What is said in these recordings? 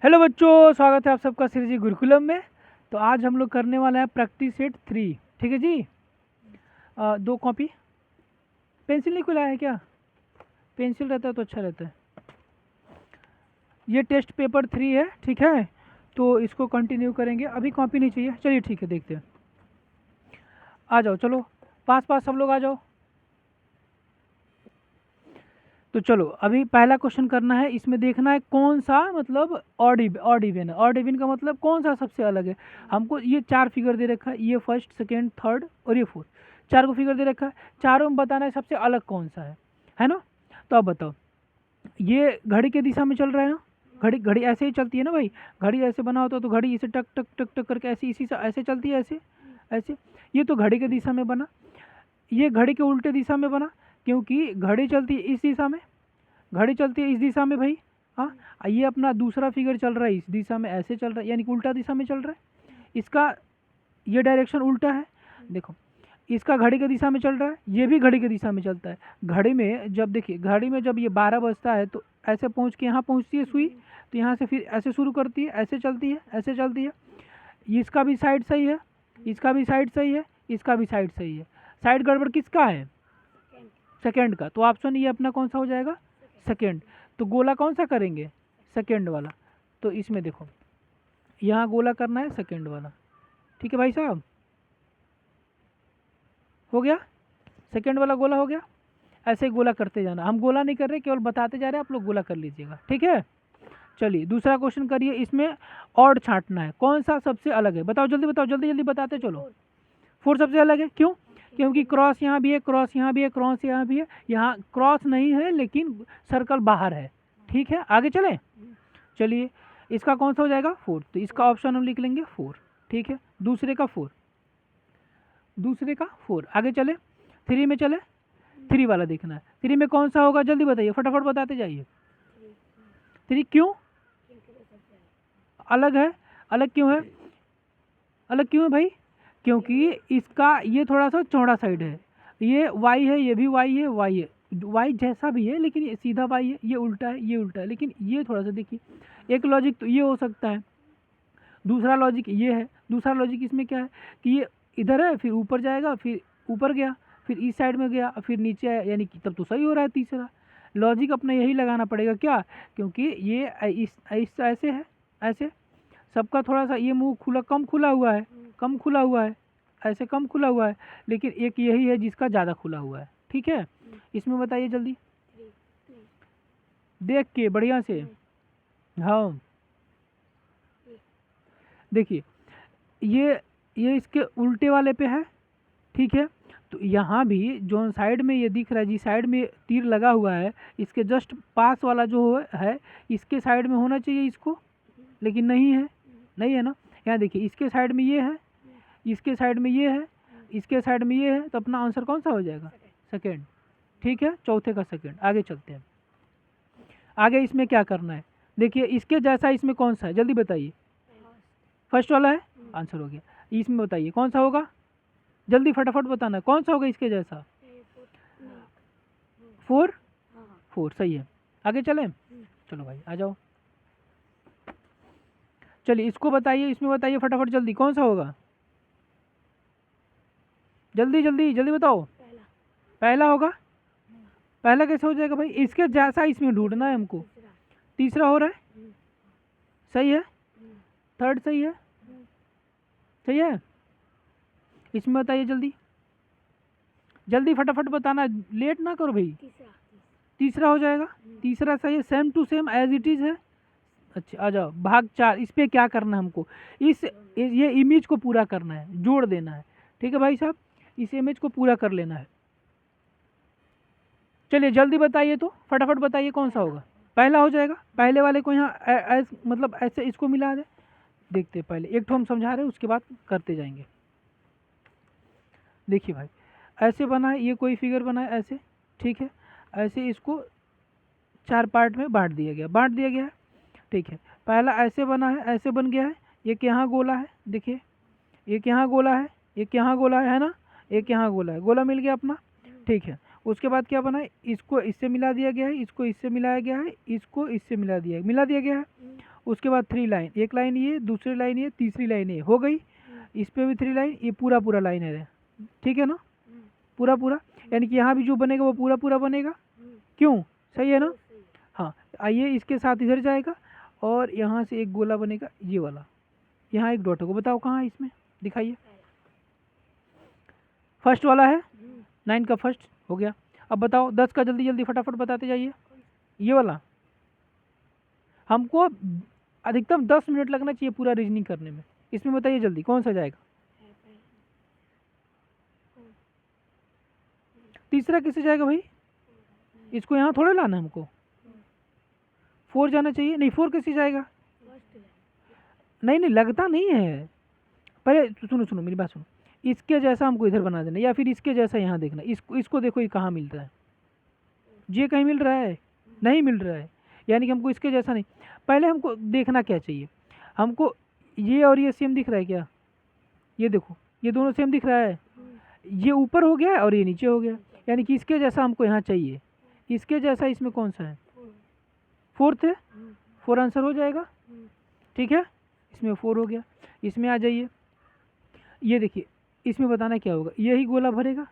Hello बच्चों, स्वागत है आप सबका श्री जी गुरुकुलम में। तो आज हम लोग करने वाला है प्रैक्टिस सेट 3। ठीक है जी। 2 कॉपी। पेंसिल नहीं खुला है क्या? पेंसिल रहता है तो अच्छा रहता है। ये टेस्ट पेपर 3 है, ठीक है। तो इसको कंटिन्यू करेंगे। अभी कॉपी नहीं चाहिए, चलिए ठीक है, देखते हैं। आ जाओ, चलो पास पास सब लोग आ जाओ। तो चलो अभी पहला क्वेश्चन करना है। इसमें देखना है कौन सा मतलब ऑड इवन है। ऑड इवन का मतलब कौन सा सबसे अलग है। हमको ये 4 फिगर दे रखा है, ये फर्स्ट सेकेंड थर्ड और ये फोर्थ, 4 को फिगर दे रखा है। चारों में बताना है सबसे अलग कौन सा है ना। तो अब बताओ, ये घड़ी के दिशा में चल रहा है ना। घड़ी घड़ी ऐसे ही चलती है ना भाई। घड़ी ऐसे बना होता है तो घड़ी इसे टक टक टक टक करके ऐसे इसी से ऐसे चलती है, ऐसे ऐसे। ये तो घड़ी के दिशा में बना। ये घड़ी के उल्टे दिशा में बना, क्योंकि घड़ी चलती है इस दिशा में, घड़ी चलती है इस दिशा में भाई। हाँ, ये अपना दूसरा फिगर चल रहा है इस दिशा में, ऐसे चल रहा है, यानी कि उल्टा दिशा में चल रहा है। इसका ये डायरेक्शन उल्टा है। देखो, इसका घड़ी की दिशा में चल रहा है, ये भी घड़ी की दिशा में चलता है। घड़ी में जब देखिए, घड़ी में जब ये 12 बजता है तो ऐसे पहुँच के यहाँ पहुँचती है सुई, तो यहाँ से फिर ऐसे शुरू करती है, ऐसे चलती है, ऐसे चलती है। इसका भी साइड सही है, इसका भी साइड सही है, इसका भी साइड सही है। साइड गड़बड़ किसका है? सेकेंड का। तो ऑप्शन ये अपना कौन सा हो जाएगा? सेकेंड। तो गोला कौन सा करेंगे? सेकेंड वाला। तो इसमें देखो, यहाँ गोला करना है सेकेंड वाला। ठीक है भाई साहब, हो गया। सेकेंड वाला गोला हो गया। ऐसे ही गोला करते जाना। हम गोला नहीं कर रहे, केवल बताते जा रहे हैं, आप लोग गोला कर लीजिएगा, ठीक है। चलिए दूसरा क्वेश्चन करिए। इसमें ऑड छांटना है, कौन सा सबसे अलग है? बताओ जल्दी, बताओ जल्दी जल्दी बताते चलो। 4 सबसे अलग है, क्यों? क्योंकि क्रॉस यहाँ भी है, क्रॉस यहाँ भी है, क्रॉस यहाँ भी है। यहाँ क्रॉस नहीं है लेकिन सर्कल बाहर है। ठीक है, आगे चलें। चलिए, इसका कौन सा हो जाएगा? 4। तो इसका ऑप्शन हम लिख लेंगे 4। ठीक है, दूसरे का 4, दूसरे का 4। आगे चले, 3 में चले। 3 वाला देखना है। 3 में कौन सा होगा? जल्दी बताइए, फटाफट बताते जाइए। 3 क्यों अलग है? अलग क्यों है? अलग क्यों है भाई? क्योंकि इसका ये थोड़ा सा चौड़ा साइड है। ये वाई है, ये भी वाई है, वाई है, वाई जैसा भी है लेकिन ये सीधा वाई है, ये उल्टा है, ये उल्टा है, लेकिन ये थोड़ा सा देखिए। एक लॉजिक तो ये हो सकता है, दूसरा लॉजिक ये है। दूसरा लॉजिक इसमें क्या है कि ये इधर है, फिर ऊपर जाएगा, फिर ऊपर गया, फिर इस साइड में गया, फिर नीचे आया, यानी कि तब तो सही हो रहा है। तीसरा लॉजिक अपना यही लगाना पड़ेगा क्या? क्योंकि ये इस ऐसे है, ऐसे सबका थोड़ा सा ये मुंह खुला, कम खुला हुआ है, कम खुला हुआ है, ऐसे कम खुला हुआ है। लेकिन एक यही है जिसका ज़्यादा खुला हुआ है। ठीक है, इसमें बताइए जल्दी देख के बढ़िया से। हाँ, देखिए, ये इसके उल्टे वाले पे है। ठीक है, तो यहाँ भी जो साइड में ये दिख रहा है, जी साइड में तीर लगा हुआ है, इसके जस्ट पास वाला जो है इसके साइड में होना चाहिए इसको, लेकिन नहीं है, नहीं है ना। यहाँ देखिए, इसके साइड में ये है, इसके साइड में ये है, इसके साइड में ये है, तो अपना आंसर कौन सा हो जाएगा? सेकेंड। ठीक है, चौथे का सेकेंड। आगे चलते हैं। आगे इसमें क्या करना है? देखिए, इसके जैसा इसमें कौन सा है? जल्दी बताइए। फर्स्ट वाला है, आंसर हो गया। इसमें बताइए कौन सा होगा? जल्दी फटाफट बताना, कौन सा होगा इसके जैसा? 4। 4 सही है। आगे चलें, चलो भाई आ जाओ। चलिए इसको बताइए, इसमें बताइए फटाफट जल्दी, कौन सा होगा? जल्दी जल्दी जल्दी बताओ। पहला होगा। पहला कैसे हो जाएगा भाई? इसके जैसा इसमें ढूंढना है हमको। तीसरा हो रहा है, सही है। थर्ड सही है, सही है। इसमें बताइए जल्दी जल्दी फटाफट बताना, लेट ना करो भाई। तीसरा हो जाएगा, तीसरा सही है, same to same as it is है। अच्छा, आ जाओ भाग 4। इस पर क्या करना है हमको? ये इमेज को पूरा करना है, जोड़ देना है। ठीक है भाई साहब, इस इमेज को पूरा कर लेना है। चलिए जल्दी बताइए, तो फटाफट बताइए कौन सा होगा? पहला हो जाएगा। पहले वाले को यहाँ मतलब ऐसे इसको मिला दे। देखते हैं, पहले एक ठो हम समझा रहे हैं, उसके बाद करते जाएंगे। देखिए भाई, ऐसे बना है, ये कोई फिगर बना है ऐसे। ठीक है, ऐसे इसको 4 पार्ट में बांट दिया गया, बांट दिया गया है। ठीक है, पहला ऐसे बना है, ऐसे बन गया है। एक यहाँ गोला है, देखिए, एक यहाँ गोला है, एक यहाँ गोला है ना, एक यहाँ गोला है, गोला मिल गया अपना। ठीक है, उसके बाद क्या बना है? इसको इससे मिला दिया गया है, इसको इससे मिलाया गया है, इसको इससे मिला दिया गया है। उसके बाद 3 लाइन, एक लाइन ये, दूसरी लाइन ये, तीसरी लाइन ये, हो गई। इस पे भी 3 लाइन, ये पूरा पूरा लाइन है, ठीक है ना, पूरा पूरा, यानी कि यहाँ भी जो बनेगा वो पूरा पूरा बनेगा। क्यों, सही है ना। हाँ, आइए इसके साथ इधर जाएगा और यहाँ से एक गोला बनेगा ये वाला, यहाँ एक डॉट होगा, बताओ कहाँ है इसमें, दिखाइए। फर्स्ट वाला है, 9 का फर्स्ट हो गया। अब बताओ 10 का, जल्दी जल्दी फटाफट बताते जाइए। ये वाला हमको अधिकतम 10 मिनट लगना चाहिए पूरा रीजनिंग करने में। इसमें बताइए जल्दी कौन सा जाएगा। तीसरा किसे जाएगा भाई, इसको यहाँ थोड़े लाना है हमको, 4 जाना चाहिए। नहीं, 4 किसे जाएगा, नहीं नहीं लगता नहीं है, पहले सुनो सुनो मेरी बात सुनो, इसके जैसा हमको इधर बना देना, या फिर इसके जैसा यहाँ देखना। इसको देखो, ये कहाँ मिल रहा है, ये कहीं मिल रहा है, नहीं मिल रहा है, यानी कि हमको इसके जैसा नहीं। पहले हमको देखना क्या चाहिए, हमको ये और ये सेम दिख रहा है क्या, ये देखो ये दोनों सेम दिख रहा है, ये ऊपर हो गया और ये नीचे हो गया, यानी कि इसके जैसा हमको यहाँ चाहिए। इसके जैसा इसमें कौन सा है, 4th है, 4 आंसर हो जाएगा, ठीक है। इसमें 4 हो गया। इसमें आ जाइए, ये देखिए इसमें बताना क्या होगा, यही गोला भरेगा,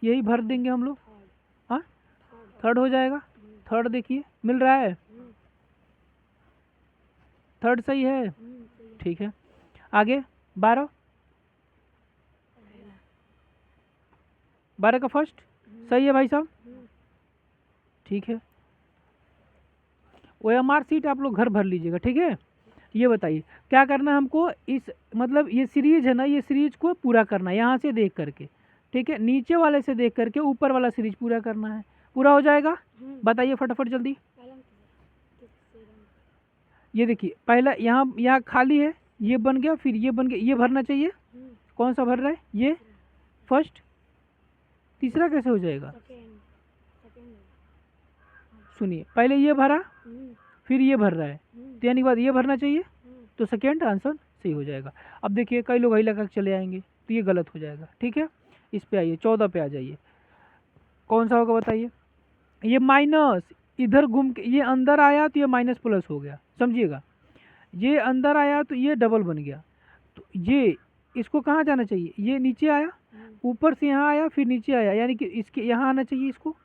यही भर देंगे हम लोग। हाँ, 3rd हो जाएगा। 3rd देखिए मिल रहा है, 3rd सही है, ठीक है। आगे 12, 12 का फर्स्ट सही है भाई साहब, ठीक है। OMR सीट आप लोग घर भर लीजिएगा, ठीक है। ये बताइए क्या करना है हमको, इस मतलब ये सीरीज है ना, ये सीरीज को पूरा करना है यहाँ से देख करके, ठीक है। नीचे वाले से देख करके ऊपर वाला सीरीज पूरा करना है, पूरा हो जाएगा। बताइए फटाफट जल्दी। ये देखिए पहला यहाँ खाली है, ये बन गया, फिर ये बन गया, ये भरना चाहिए। कौन सा भर रहा है, ये फर्स्ट, तीसरा कैसे हो जाएगा, सुनिए पहले ये भरा फिर ये भर रहा है, तो यानी बाद ये भरना चाहिए, तो सेकेंड आंसर सही हो जाएगा। अब देखिए कई लोग ही लगा के चले आएंगे तो ये गलत हो जाएगा, ठीक है। इस पे आइए, 14 पे आ जाइए, कौन सा होगा बताइए। ये माइनस इधर घूम के ये अंदर आया तो ये माइनस प्लस हो गया, समझिएगा। ये अंदर आया तो ये डबल बन गया, तो ये इसको कहाँ जाना चाहिए, ये नीचे आया, ऊपर से यहाँ आया, फिर नीचे आया, यानी कि इसके यहाँ आना चाहिए, इसको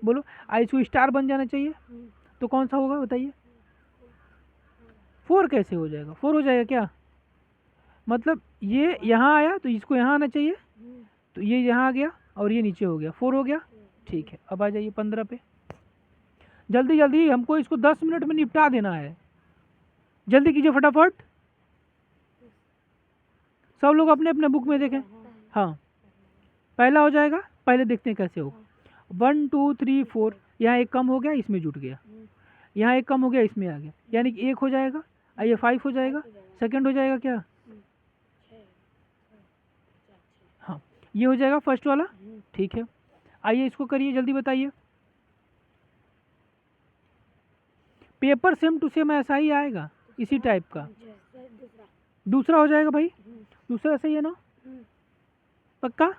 बोलो इसको स्टार बन जाना चाहिए। तो कौन सा होगा बताइए, 4 कैसे हो जाएगा, 4 हो जाएगा क्या, मतलब ये यहाँ आया तो इसको यहाँ आना चाहिए, तो ये यहाँ आ गया और ये नीचे हो गया, 4 हो गया, ठीक है। अब आ जाइए 15 पे, जल्दी जल्दी हमको इसको 10 मिनट में निपटा देना है, जल्दी कीजिए फटाफट। सब लोग अपने अपने बुक में देखें। हाँ, पहला हो जाएगा, पहले देखते हैं कैसे होगा। 1 2 3 4, यहाँ एक कम हो गया, इसमें जुट गया, यहाँ एक कम हो गया, इसमें आ गया, यानी कि 1 हो जाएगा, ये 5 हो जाएगा, सेकंड हो जाएगा क्या, हाँ ये हो जाएगा फर्स्ट वाला, ठीक है। आइए इसको करिए, जल्दी बताइए। पेपर सेम टू सेम ऐसा ही आएगा, इसी टाइप का। दूसरा हो जाएगा भाई, दूसरा सही है ना, पक्का।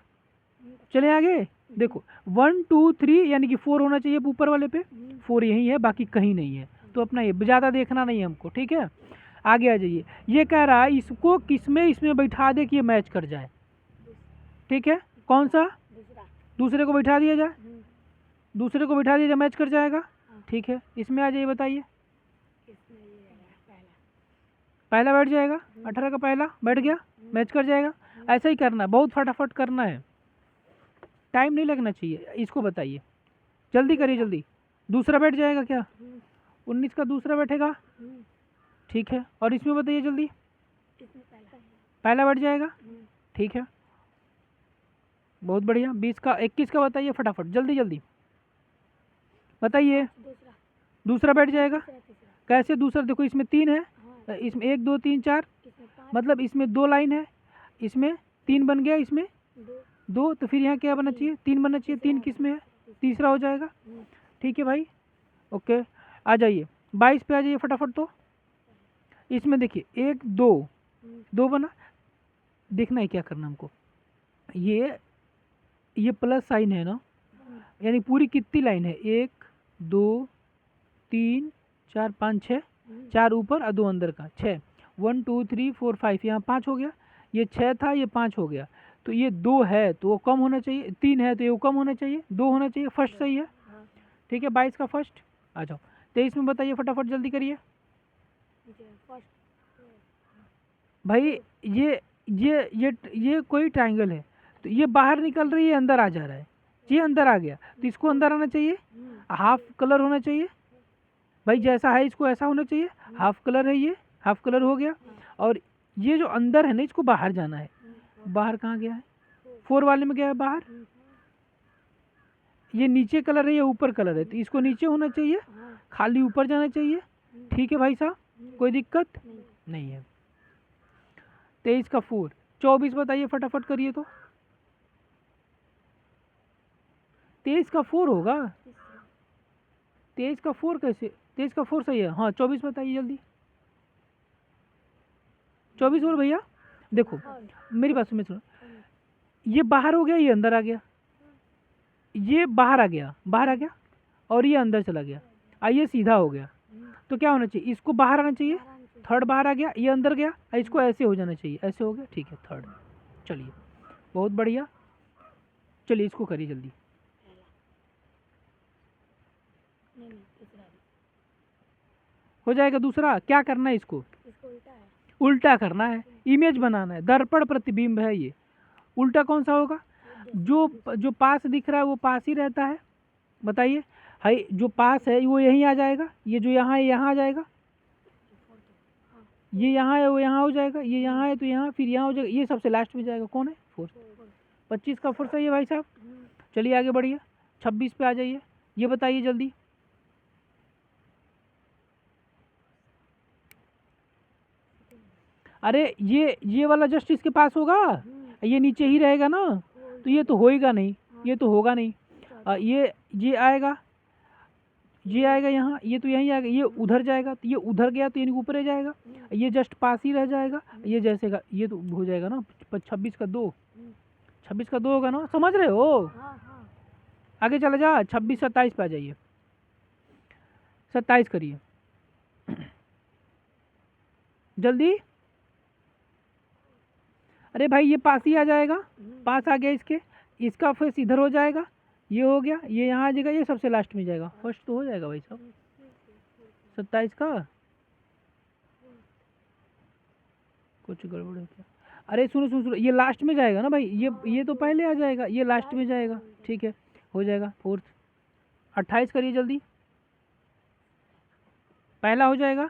चले आगे, देखो 1 2 3 यानी कि 4 होना चाहिए ऊपर वाले पे, 4 यही है, बाकी कहीं नहीं है, तो अपना ये ज़्यादा देखना नहीं है हमको, ठीक है। आगे आ जाइए, ये कह रहा है इसको किसमें इसमें बैठा दे कि ये मैच कर जाए, ठीक है। कौन सा, दूसरे को बैठा दिया जाए, दूसरे को बैठा दिया जाए, मैच कर जाएगा, ठीक है। इसमें आ जाइए, बताइए। पहला बैठ जाएगा, 18 का पहला बैठ गया, मैच कर जाएगा। ऐसा ही करना है, बहुत फटाफट करना है, टाइम नहीं लगना चाहिए। इसको बताइए, जल्दी करिए जल्दी। दूसरा बैठ जाएगा क्या, 19 का दूसरा बैठेगा, ठीक है। और इसमें बताइए जल्दी, पहला बैठ जाएगा, ठीक है, बहुत बढ़िया। 20 का 21 का बताइए फटाफट, जल्दी जल्दी बताइए। दूसरा बैठ जाएगा, कैसे दूसरा, देखो इसमें 3 है, इसमें 1 2 3 4, मतलब इसमें 2 लाइन है, इसमें 3 बन गया, इसमें 2, तो फिर यहाँ क्या बनना चाहिए, 3 बनना चाहिए। 3 किस में है, तीसरा हो जाएगा, ठीक है भाई, ओके। आ जाइए 22 पे आ जाइए फटाफट। तो इसमें देखिए 1 2 2 बना, देखना है क्या करना हमको, ये प्लस साइन है ना, यानी पूरी कितनी लाइन है, 1 2 3 4 5 6, 4 ऊपर और 2 अंदर का, 6। 1 2 3 4 5, यहाँ 5 हो गया, ये 6 था, ये 5 हो गया, तो ये 2 है तो वो कम होना चाहिए, 3 है तो ये कम होना चाहिए, 2 होना चाहिए, फर्स्ट सही है। ठीक है, 22 का फर्स्ट। आ जाओ 23 में बताइए, फटाफट जल्दी करिए भाई। ये कोई ट्रायंगल है, तो ये बाहर निकल रही है, अंदर आ जा रहा है, ये अंदर आ गया तो इसको अंदर आना चाहिए, हाफ कलर होना चाहिए भाई, जैसा है इसको ऐसा होना चाहिए, हाफ कलर है, ये हाफ कलर हो गया। और ये जो अंदर है ना, इसको बाहर जाना है, बाहर कहाँ गया है, 4 वाले में गया है बाहर। ये नीचे कलर है, ये ऊपर कलर है, तो इसको नीचे होना चाहिए, खाली ऊपर जाना चाहिए। ठीक है भाई साहब, कोई दिक्कत नहीं है। 23 का 4, 24 बताइए, फटाफट करिए तो। 23 का 4 होगा, 23 का 4 कैसे, 23 का 4 सही है, हाँ 24 बताइए जल्दी। 24 और भैया देखो मेरी बात सुनो, ये बाहर हो गया, ये अंदर आ गया, ये बाहर आ गया, बाहर आ गया, और ये अंदर चला गया, ये सीधा हो गया, तो क्या होना चाहिए, इसको बाहर आना चाहिए, थर्ड बाहर आ गया, ये अंदर गया, इसको ऐसे हो जाना चाहिए, ऐसे हो गया, ठीक है थर्ड। चलिए बहुत बढ़िया, चलिए इसको करिए जल्दी। हो जाएगा दूसरा, क्या करना है इसको उल्टा करना है, इमेज बनाना है, दर्पण प्रतिबिंब है ये, उल्टा कौन सा होगा, जो पास दिख रहा है वो पास ही रहता है, बताइए हाई, जो पास है वो यहीं आ जाएगा, ये जो यहाँ है यहाँ आ जाएगा, ये यहाँ है वो यहाँ हो जाएगा, ये यहाँ है तो यहाँ, फिर यहाँ हो जाएगा, ये सबसे लास्ट में जाएगा, कौन है 4। 25 का 4 सही है भाई साहब। चलिए आगे बढ़िए, 26 पे आ जाइए, ये बताइए जल्दी। अरे ये वाला जस्ट इसके पास होगा, ये नीचे ही रहेगा ना, तो ये तो होएगा नहीं, ये तो होगा नहीं, ये आएगा, ये आएगा यहाँ, ये तो यहीं आएगा, ये उधर जाएगा, तो ये उधर गया तो ये ऊपर ही जाएगा, ये जस्ट पास ही रह जाएगा, ये जैसे का ये तो हो जाएगा ना, 26 का 2, 26 का 2 होगा ना, समझ रहे हो। आगे चला जा, 26 27 पे आ जाइए, 27 करिए जल्दी। अरे भाई ये पास ही आ जाएगा, पास आ गया इसके, इसका फेस इधर हो जाएगा, ये हो गया, ये यहाँ आ जाएगा, ये सबसे लास्ट में जाएगा, फर्स्ट तो हो जाएगा भाई साहब 27 का। कुछ गड़बड़ है क्या, अरे सुनो सुनो सुनो, ये लास्ट में जाएगा ना भाई, ये तो पहले आ जाएगा, ये लास्ट में जाएगा, ठीक है हो जाएगा फोर्थ। 28 करिए जल्दी, पहला हो जाएगा,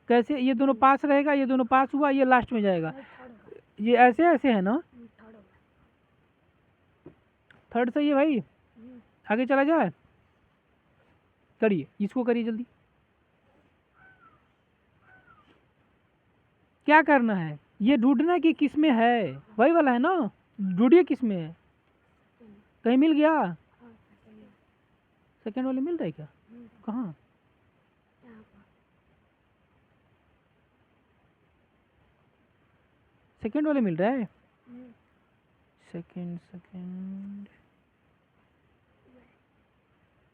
कैसे, ये दोनों पास रहेगा, ये दोनों पास हुआ, ये लास्ट में जाएगा, ये ऐसे ऐसे है ना, थर्ड सही है भाई। आगे चला जाए, करिए इसको करिए जल्दी, क्या करना है, ये ढूंढना कि किस में है, वही वाला है ना, ढूंढिए किस में है, कहीं मिल गया, सेकंड वाले मिल रहा है क्या, कहाँ, सेकंड वाले मिल रहा है, सेकंड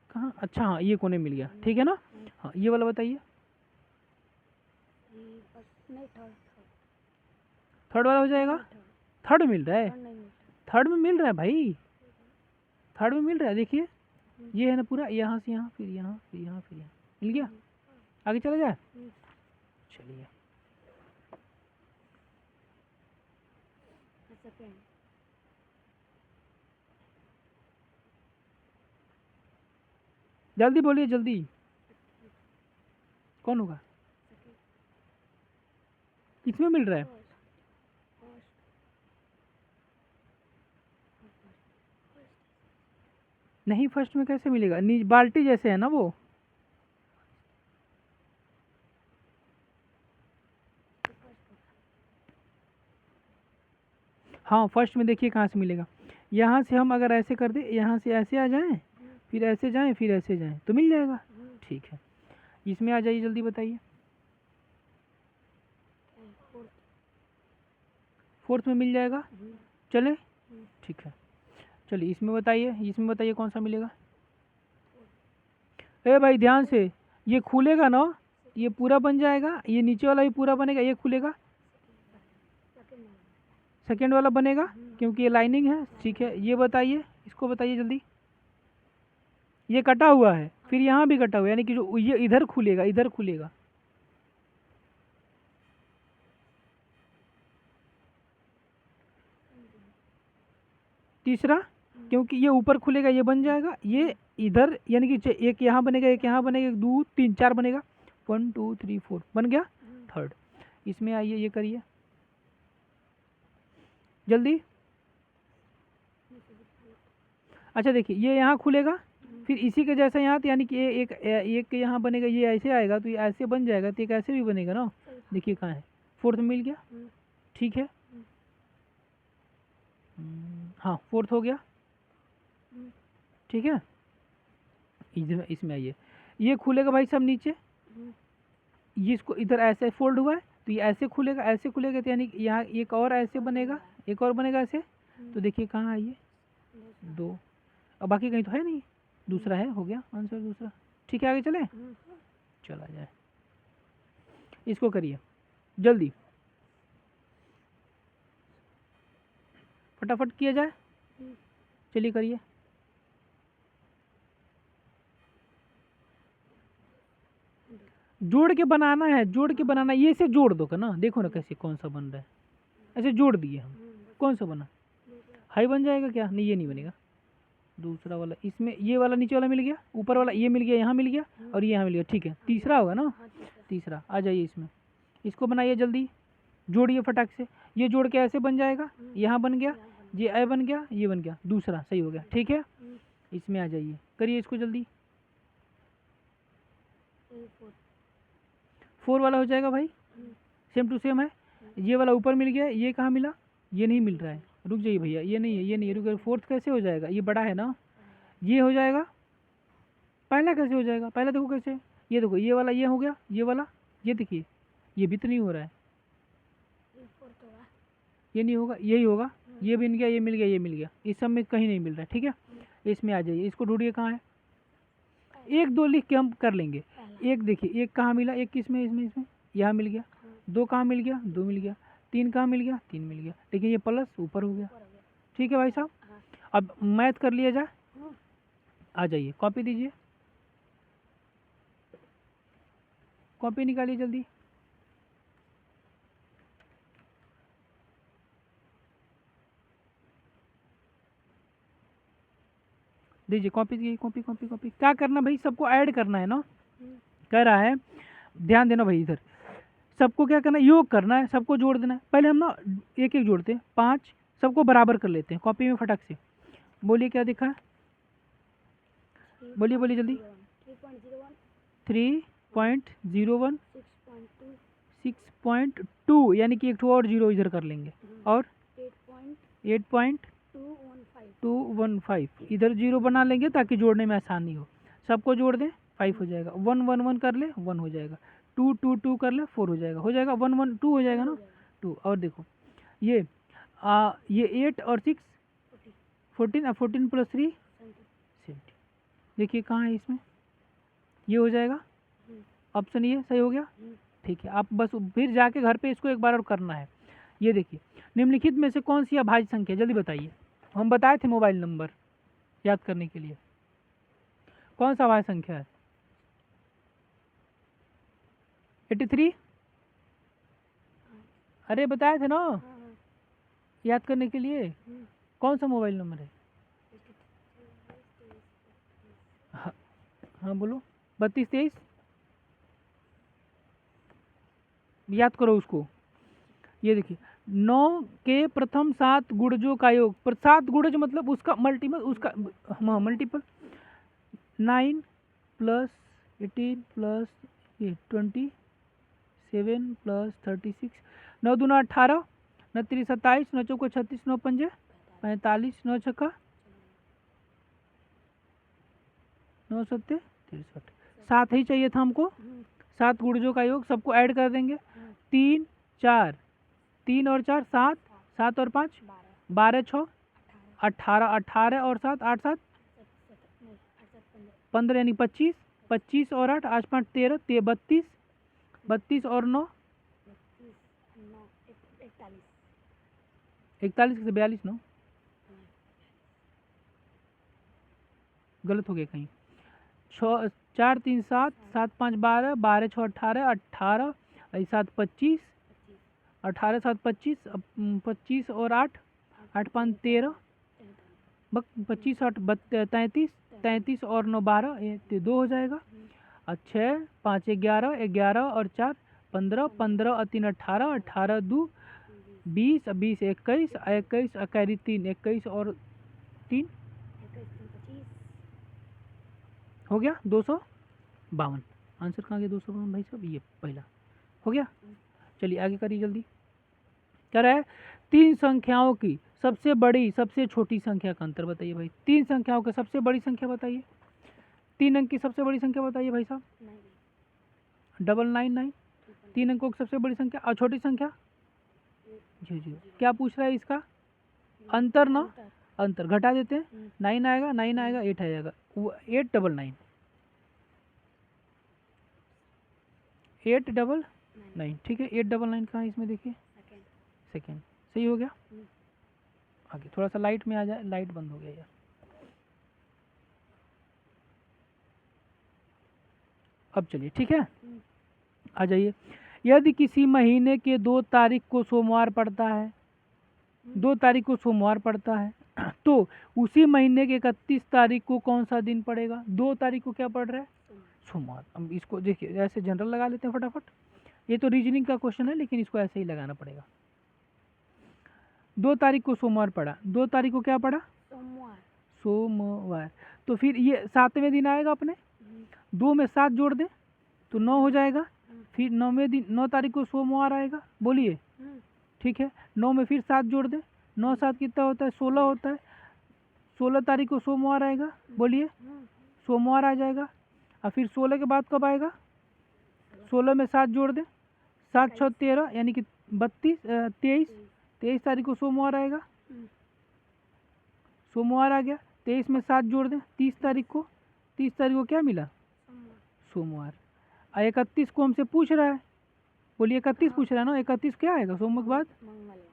कहाँ, अच्छा हाँ ये कोने मिल गया, ठीक है ना, हाँ ये वाला बताइए, थर्ड वाला हो जाएगा, थर्ड मिल रहा है, थर्ड में मिल रहा है भाई, थर्ड में मिल रहा है, देखिए ये है ना पूरा, यहाँ से यहाँ, फिर यहाँ, फिर यहाँ, फिर यहाँ, मिल गया। आगे चला जाए, चलिए जल्दी बोलिए जल्दी, कौन होगा, किसमें मिल रहा है, नहीं फर्स्ट में कैसे मिलेगा, बाल्टी जैसे है ना वो, हाँ फर्स्ट में देखिए कहाँ से मिलेगा, यहाँ से हम अगर ऐसे कर दे, यहाँ से ऐसे आ जाएं, फिर ऐसे जाएं, फिर ऐसे जाएं, तो मिल जाएगा, ठीक है इसमें आ जाइए जल्दी बताइए, फोर्थ में मिल जाएगा, चले ठीक है, चलिए इसमें बताइए कौन सा मिलेगा, ए भाई ध्यान से, ये खुलेगा ना, ये पूरा बन जाएगा, ये नीचे वाला भी पूरा बनेगा, ये खुलेगा, सेकेंड वाला बनेगा क्योंकि ये लाइनिंग है। ठीक है, ये बताइए, इसको बताइए जल्दी। ये कटा हुआ है, फिर यहाँ भी कटा हुआ है, यानी कि जो ये इधर खुलेगा, इधर खुलेगा। तीसरा, क्योंकि ये ऊपर खुलेगा, ये बन जाएगा, ये इधर यानी कि एक यहाँ बनेगा, एक यहाँ बनेगा, एक दो तीन चार बनेगा, 1 2 3 4 बन गया। थर्ड, इसमें आइए, ये करिए जल्दी। अच्छा देखिए, ये यहाँ खुलेगा, फिर इसी के जैसा यहाँ, यानी कि एक यहाँ बनेगा, ये ऐसे आएगा तो ये ऐसे बन जाएगा, तो एक ऐसे भी बनेगा ना। देखिए कहाँ है, फोर्थ मिल गया। ठीक है, हाँ फोर्थ हो गया। ठीक है, इसमें आइए, ये खुलेगा भाई सब नीचे, ये इसको इधर ऐसे फोल्ड हुआ है तो ये ऐसे खुलेगा, ऐसे खुलेगा, तो यानी यहाँ एक और ऐसे बनेगा, एक और बनेगा ऐसे। तो देखिए कहाँ है ये, 2, और बाकी कहीं तो है नहीं, दूसरा है, हो गया आंसर दूसरा। ठीक है, आगे चले, चला जाए, इसको करिए जल्दी, फटाफट किया जाए, चलिए करिए। जोड़ के बनाना है, जोड़ के बनाना, ये से जोड़ दो का ना, देखो ना कैसे कौन सा बन रहा है, ऐसे जोड़ दिए हम, कौन सा बना, हाई बन जाएगा क्या, नहीं ये नहीं बनेगा, दूसरा वाला, इसमें ये वाला नीचे वाला मिल गया, ऊपर वाला ये मिल गया, यहाँ मिल गया, और ये यहाँ मिल गया। ठीक है, तीसरा होगा ना, तीसरा आ जाइए इसमें, इसको बनाइए जल्दी, जोड़िए फटाक से, ये जोड़ के ऐसे बन जाएगा, यहाँ बन गया, ये ए बन गया, ये बन गया, दूसरा सही हो गया। ठीक है, इसमें आ जाइए, करिए इसको जल्दी, 4 वाला हो जाएगा भाई, सेम टू सेम है, ये वाला ऊपर मिल गया, ये कहाँ मिला, ये नहीं मिल रहा है, रुक जाइए भैया, ये नहीं है, ये नहीं है, रुक, फोर्थ कैसे हो जाएगा, ये बड़ा है ना, ये हो जाएगा, पहला कैसे हो जाएगा, पहला देखो कैसे, ये देखो, ये वाला ये हो गया, ये वाला, ये देखिए, ये भी तो नहीं हो रहा है, ये नहीं होगा, यही होगा, ये मिल गया, ये मिल गया, ये मिल गया, इस सब में कहीं नहीं मिल रहा है। ठीक है, इसमें आ जाइए, इसको ढूंढिए कहाँ है, 1 2 लिख के हम कर लेंगे। एक देखिए, एक कहाँ मिला, एक किसमें, इसमें यहाँ मिल गया, 2 कहाँ मिल गया, 2 मिल गया, 3 कहाँ मिल गया, 3 मिल गया, लेकिन ये प्लस ऊपर हो गया। ठीक है भाई साहब, अब मैथ कर लिया जाए, आ जाइए, कॉपी दीजिए, कॉपी निकालिए जल्दी, दीजिए कॉपी, दीजिए कॉपी, कॉपी कॉपी, क्या करना भाई, सबको ऐड करना है ना, कह रहा है, ध्यान देना भाई, इधर सबको क्या करना है, योग करना है, सबको जोड़ देना है। पहले हम ना एक एक जोड़ते हैं, 5 सबको बराबर कर लेते हैं, कॉपी में फटाक से बोलिए क्या दिखा है, बोलिए बोलिए जल्दी, 3.01, 6.2, यानी कि एक और जीरो इधर कर लेंगे, और 8.215 इधर जीरो बना लेंगे ताकि जोड़ने में आसानी हो, सबको जोड़ दें, 5 हो जाएगा, 1 1 1 कर ले, 1 हो जाएगा, 2 2 2 कर ले, 4 हो जाएगा, 1 1 2 हो जाएगा ना, 2, और देखो ये ये 8 और 6 14, और 14 + 3 17, देखिए कहाँ है इसमें, ये हो जाएगा, ऑप्शन ये सही हो गया। ठीक है, आप बस फिर जाके घर पे इसको एक बार और करना है। ये देखिए, निम्नलिखित में से कौन सी अभाज्य संख्या, जल्दी बताइए, हम बताए थे मोबाइल नंबर याद करने के लिए, कौन सा अभाज्य संख्या है, 83, अरे बताए थे ना याद करने के लिए, कौन सा मोबाइल नंबर है, हाँ, हाँ बोलो, 32 23, याद करो उसको। ये देखिए, 9 के प्रथम 7 गुणजों का योग, पर 7 गुणज मतलब उसका मल्टीपल, उसका हाँ मल्टीपल, 9 + 18 + 27 + 36, 9 दूना 18, 9 3 27, 9 चौको 36, 9 पंजे 45, 9 छक्का 9 सत्ते 63, 7 ही चाहिए था हमको, 7 गुणजों का योग, सबको ऐड कर देंगे, 3 4, 3 और 4 7, 7 और 5 12 6 18, 18 और 7 8 7 15, यानी 25, 25 और 8 8 5 13 32, 32 और 9 41 से 42 9 गलत हो गया कहीं। 6 4 3 7 7 5 12 12 6 18 18 7 25 18 7 25 25 और 8 8 5 13 25 8 33 33 और 9 12 ये 2 हो जाएगा। और 6 5 11 11 और 4 15 15 और 3 18 18 2 20 20 21 21 कैरी 3 21 और 3 हो गया 252। आंसर कहाँ गया 252 भाई साहब, ये पहला हो गया। चलिए आगे करिए जल्दी। कह रहा है 3 संख्याओं की सबसे बड़ी सबसे छोटी संख्या का अंतर बताइए भाई। 3 संख्याओं की सबसे बड़ी संख्या बताइए। 3 अंक की सबसे बड़ी संख्या बताइए भाई साहब। 999। 3 अंकों की सबसे बड़ी संख्या और छोटी संख्या 0 क्या पूछ रहा है इसका अंतर ना, अंतर घटा देते हैं। 9 आएगा 9 आएगा 8 आएगा 899 899 ठीक है। 899 कहाँ है इसमें देखिए सेकेंड सही हो गया। आगे थोड़ा सा लाइट में आ जाए, लाइट बंद हो गया यार। अब चलिए ठीक है आ जाइए। यदि किसी महीने के 2 तारीख को सोमवार पड़ता है, 2 तारीख को सोमवार पड़ता है तो उसी महीने के 31 तारीख को कौन सा दिन पड़ेगा। 2 तारीख को क्या पड़ रहा है सोमवार। अब इसको देखिए ऐसे जनरल लगा लेते हैं फटाफट। ये तो रीजनिंग का क्वेश्चन है लेकिन इसको ऐसे ही लगाना पड़ेगा। 2 तारीख को सोमवार पड़ा, 2 तारीख को क्या पड़ा सोमवार। तो फिर ये 7वें दिन आएगा अपने, 2 में 7 जोड़ दें तो 9 हो जाएगा। फिर 9वें दिन 9 तारीख को सोमवार आएगा बोलिए ठीक है। 9 में फिर 7 जोड़ दें, 9 7 कितना होता है 16 होता है। 16 तारीख को सोमवार आएगा बोलिए सोमवार आ जाएगा। और फिर 16 के बाद कब आएगा 16 में 7 जोड़ दें, 7 6 13 यानी कि 32 23 तारीख को सोमवार आएगा, सोमवार आ गया। 23 में 7 जोड़ दें 30 तारीख को, 30 तारीख को क्या मिला सोमवार। और 31 को हमसे पूछ रहा है बोलिए 31 पूछ रहा है ना। 31 क्या आएगा सोमवार के बाद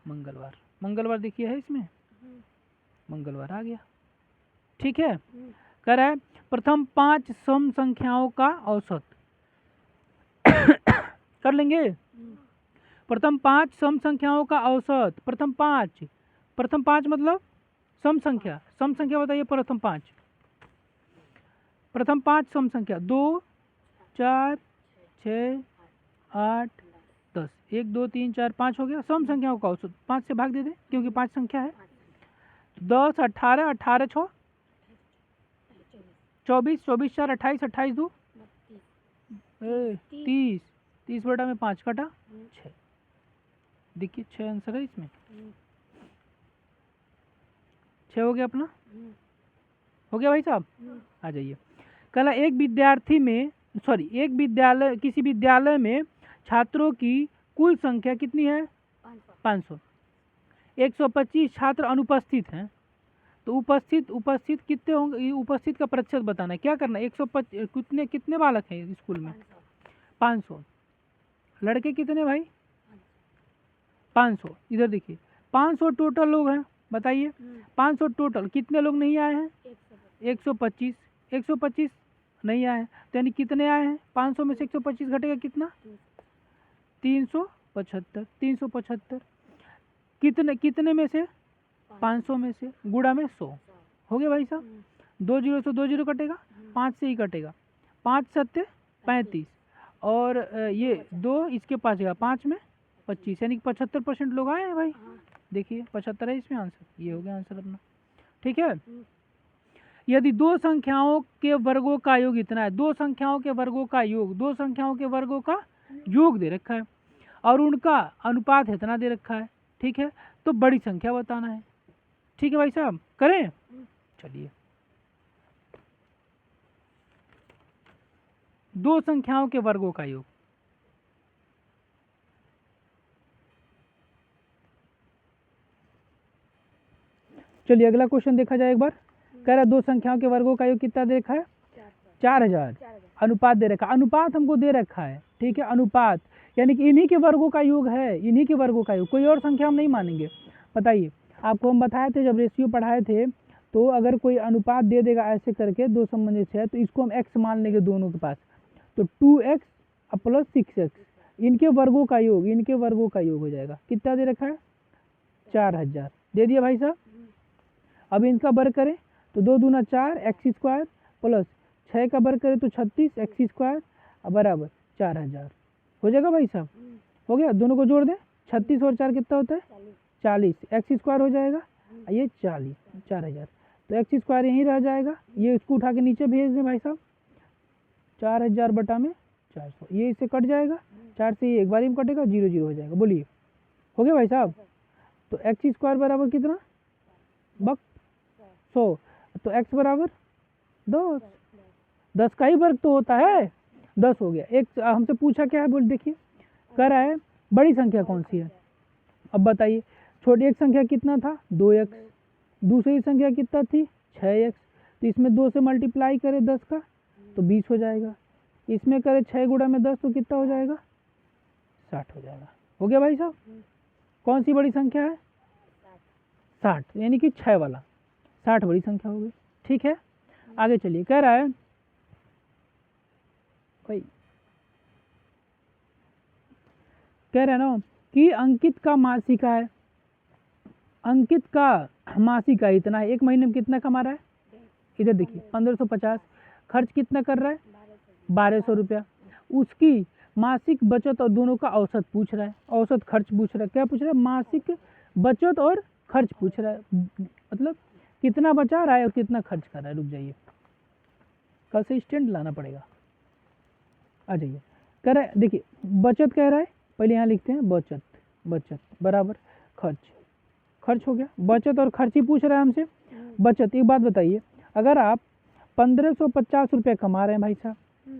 मंगलवार। मंगलवार देखिए है इसमें मंगलवार आ गया ठीक है। कह रहा है प्रथम 5 सम संख्याओं का औसत कर लेंगे। प्रथम 5 सम संख्याओं का औसत, प्रथम 5 मतलब सम संख्या, सम संख्या बताइए। प्रथम 5 सम संख्या 2 4 6 8 10 1 2 3 4 5 हो गया। सम संख्याओं का औसत 5 से भाग दे दें क्योंकि 5 संख्या है। 10 18 18 6 24 24 4 28 28 2 30 30 बटा में 5 कटा 6 देखिए 6 आंसर है इसमें। 6 हो गया अपना हो गया भाई साहब। आ जाइए। कल एक विद्यार्थी में एक विद्यालय किसी विद्यालय में छात्रों की कुल संख्या कितनी है 500। 125 छात्र अनुपस्थित हैं तो उपस्थित कितने होंगे। उपस्थित का प्रतिशत बताना है। क्या करना है 125 कितने बालक हैं स्कूल में 500। लड़के कितने भाई 500। इधर देखिए 500 टोटल लोग हैं बताइए। 500 टोटल कितने लोग नहीं आए हैं 125। 125 नहीं आए तो यानी कितने आए हैं 500 में से 125 घटेगा कितना 375। 375 कितने में से 500 में से गुणा में 100 हो गया भाई साहब। 2 जीरो से 2 जीरो कटेगा 5 से ही कटेगा। 5 7 35 और ये 2 इसके पास जाएगा 5 में 25 यानी कि 75% लोग आए हैं भाई। देखिए 75 है इसमें आंसर। ये हो गया आंसर अपना ठीक है। यदि 2 संख्याओं के वर्गों का योग इतना है, 2 संख्याओं के वर्गों का योग, 2 संख्याओं के वर्गों का योग दे रखा है और उनका अनुपात इतना दे रखा है ठीक है। तो बड़ी संख्या बताना है ठीक है भाई साहब। करें चलिए। 2 संख्याओं के वर्गों का योग चलिए अगला क्वेश्चन देखा जाए एक बार। कह रहा है 2 संख्याओं के वर्गों का योग कितना देखा है 4000। अनुपात दे रखा, अनुपात हमको दे रखा है, ठीक है, अनुपात यानी कि इन्हीं के वर्गों का योग है, इन्हीं के वर्गों का योग, कोई और संख्या हम नहीं मानेंगे। बताइए, आपको हम बताए थे जब रेशियो पढ़ाए थे, तो अगर कोई अनुपात दे देगा ऐसे करके, दो संबंधित है, तो इसको हम x मान लेंगे दोनों के पास, तो 2x प्लस 6x, इनके वर्गों का योग, इनके वर्गों का योग हो जाएगा। कितना दे रखा है? 4000 दे दिया भाई साहब। अब इनका वर्ग करें तो 2 दूना 4 एक्स स्क्वायर प्लस 6 का वर्ग करें तो 36 एक्स स्क्वायर बराबर 4000 हो जाएगा भाई साहब। हो गया, दोनों को जोड़ दें, 36 और 4 कितना होता है? 40 एक्स स्क्वायर हो जाएगा, ये 4000, तो एक्स स्क्वायर यहीं रह जाएगा, ये इसको उठा के नीचे भेज दें भाई साहब, 4000 बटा में 400, ये इससे कट जाएगा, 4 से ये एक बार ही में कटेगा, 0 0 हो जाएगा। बोलिए, हो गया भाई साहब। तो एक्स स्क्वायर बराबर कितना? बक 100, तो एक्स बराबर 10, 10 का ही वर्ग तो होता है, 10 हो गया। एक हमसे पूछा क्या है, बोल देखिए, कह रहा है बड़ी संख्या कौन सी है। अब बताइए, छोटी एक संख्या कितना था? 2x, दूसरी संख्या कितना थी? 6x, तो इसमें 2 से मल्टीप्लाई करें 10 का तो 20 हो जाएगा, इसमें करें 6 गुणा में 10 तो कितना हो जाएगा? 60 हो जाएगा। हो गया भाई साहब। कौन सी बड़ी संख्या है? 60, यानी कि 6 वाला, 60 बड़ी संख्या हो गई, ठीक है। आगे चलिए, कह रहा है भाई, कह रहा है ना कि अंकित का मासिक है, अंकित का मासिक का इतना है, एक महीने में कितना कमा रहा है? इधर देखिए 1550, खर्च कितना कर रहा है? 1200 रुपया। उसकी मासिक बचत और दोनों का औसत पूछ रहा है, औसत खर्च पूछ रहा है। क्या पूछ रहा है? मासिक बचत और खर्च पूछ रहा है, मतलब कितना बचा रहा है और कितना खर्च कर रहा है। रुक जाइए, कल से स्टैंड लाना पड़ेगा, आ जाइए। कह रहा है, देखिए बचत कह रहा है, पहले यहाँ लिखते हैं बचत, बचत बराबर खर्च, खर्च हो गया, बचत और खर्च ही पूछ रहा है हमसे। बचत, एक बात बताइए, अगर आप 1550 रुपये कमा रहे हैं भाई साहब,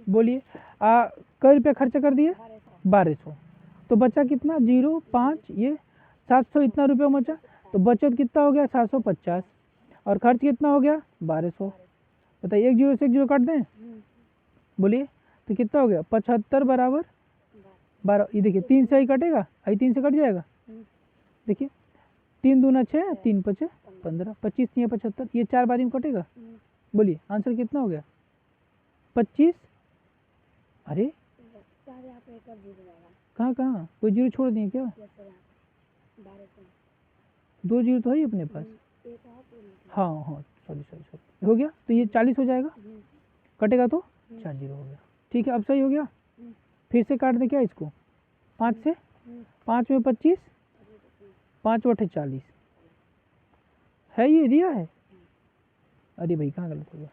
बोलिए कई रुपये खर्चा कर दिए? 1200, तो बचा कितना? 0 5, ये 700, इतना रुपये बचा, तो बचत कितना हो गया? 750, और खर्च कितना हो गया? 1200। बताइए, एक जीरो से एक जीरो काट दें, बोलिए, तो कितना हो गया? 75 बराबर 12। ये देखिए 3 से ही कटेगा, आई 3 से कट जाएगा, देखिए 3 दूना 6, 3 5 15, 25 3 75, ये 4 बारी में कटेगा। बोलिए आंसर कितना हो गया? 25। अरे कहाँ कहाँ, कोई जीरो छोड़ दिए क्या? 2 जीरो तो है ही अपने पास। हाँ हाँ, सॉरी सॉरी सॉरी, हो गया, तो ये 40 हो जाएगा, कटेगा तो 4 जीरो हो गया, ठीक है। अब सही हो गया, फिर से काट दें क्या इसको? 5 से, 5 में 25, 5 बटे 40 है, ये दिया है। अरे भाई कहाँ गलत हो गया?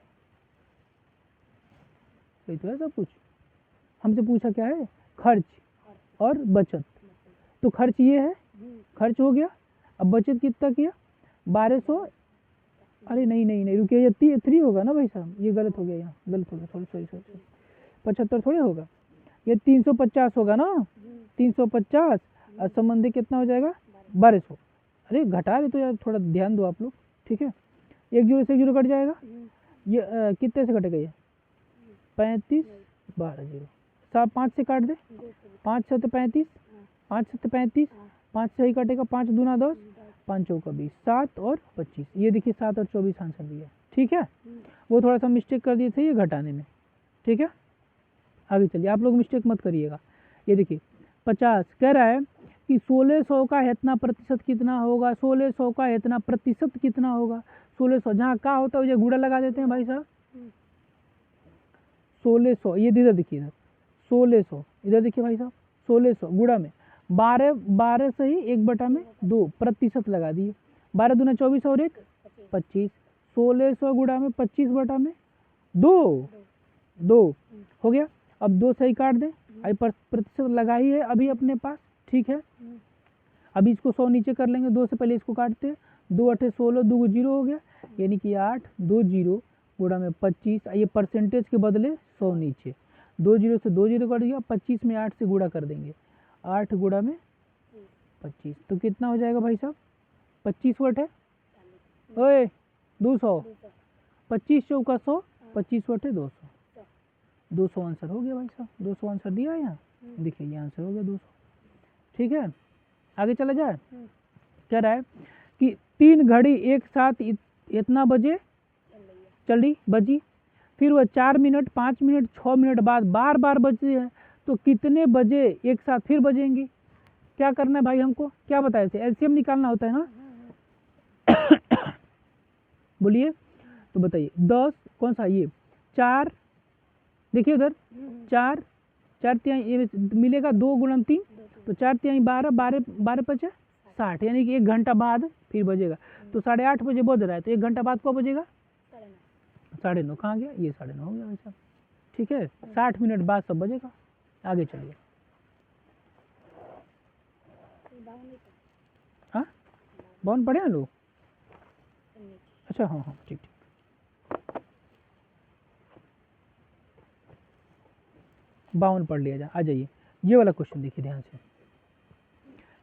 सही तो है सब कुछ। हमसे पूछा क्या है? खर्च और बचत, तो खर्च ये है, खर्च हो गया। अब बचत कितना किया? 1200, अरे नहीं नहीं नहीं, रुकिए, ये 3 होगा ना भाई साहब, ये गलत हो गया, यहाँ गलत हो गया, सॉरी सॉरी सॉरी, 75 थोड़े होगा, ये 350 होगा ना, 350 और संबंधी कितना हो जाएगा? 1200। अरे घटा रहे तो यार, थोड़ा ध्यान दो आप लोग, ठीक है। एक जीरो से एक जीरो कट जाएगा, ये कितने से कटेगा? ये 35, 12 जीरो, 5 से काट दे, 5 से 35, 5 से 35, 5 से ही कटेगा, 5 दूना 10, 5 चौका 20, 7 और 25, ये देखिए 7 और 24 आंसर दिया, ठीक है। वो थोड़ा सा मिस्टेक कर दिए थे ये घटाने में, ठीक है। आगे चलिए, आप लोग मिस्टेक मत करिएगा। ये देखिए 50 कह रहा है कि 1600 का इतना प्रतिशत कितना होगा? 1600 का इतना प्रतिशत कितना होगा? 1600 जहाँ का होता है, ये गुड़ा लगा देते हैं भाई साहब। 1600, ये इधर देखिए, इधर 1600, इधर देखिए भाई साहब, 1600 गुड़ा में 12 से ही 1/2 प्रतिशत लगा दिए, 12 दूना 24 और 1 25, 1600 गुड़ा में 25/2, 2 हो गया। अब 2 सही काट दें, आई प्रतिशत लगा ही है अभी अपने पास, ठीक है। अभी इसको 100 नीचे कर लेंगे, 2 से पहले इसको काटते हैं, 2 8 16, 2 जीरो हो गया, यानी कि 8, 2 जीरो गुड़ा में 25, ये परसेंटेज के बदले 100 नीचे, 2 जीरो से 2 जीरो कट गया, 25 में 8 से गुड़ा कर देंगे, 8 गुड़ा में 25, तो कितना हो जाएगा भाई साहब? 25 वट है, ओए 200, 25 चौका 100, 25 वट है 200, 200 आंसर हो गया भाई साहब, 200 आंसर दिया है यहाँ, देखिए ये आंसर हो गया 200। ठीक है, आगे चला जाए। कह रहा है कि 3 घड़ी एक साथ इतना बजे चली बजी, फिर वह 4 मिनट 5 मिनट 6 मिनट बाद बार बार बजती है, तो कितने बजे एक साथ फिर बजेंगी? क्या करना है भाई हमको, क्या बताए थे, एलसीएम निकालना होता है ना। बोलिए, तो बताइए 10 कौन सा, ये 4, देखिए उधर 4 4 तिहाई ये मिलेगा, 2 गुणन 3, तो 4 तिहाई 12, 12 12 पचे 60, यानी कि 1 घंटा बाद फिर बजेगा। तो 8:30 बजे बज रहा है, तो 1 घंटा बाद कब बजेगा? 9:30। कहाँ गया ये? 9:30 हो गया भाई साहब। ठीक है, 60 मिनट बाद सब बजेगा। आगे चलिए। हाँ, 52 पढ़े हैं लोग? अच्छा, हाँ हाँ, ठीक ठीक, 52 पढ़ लिया जा। आ जाइए, ये वाला क्वेश्चन देखिए ध्यान से।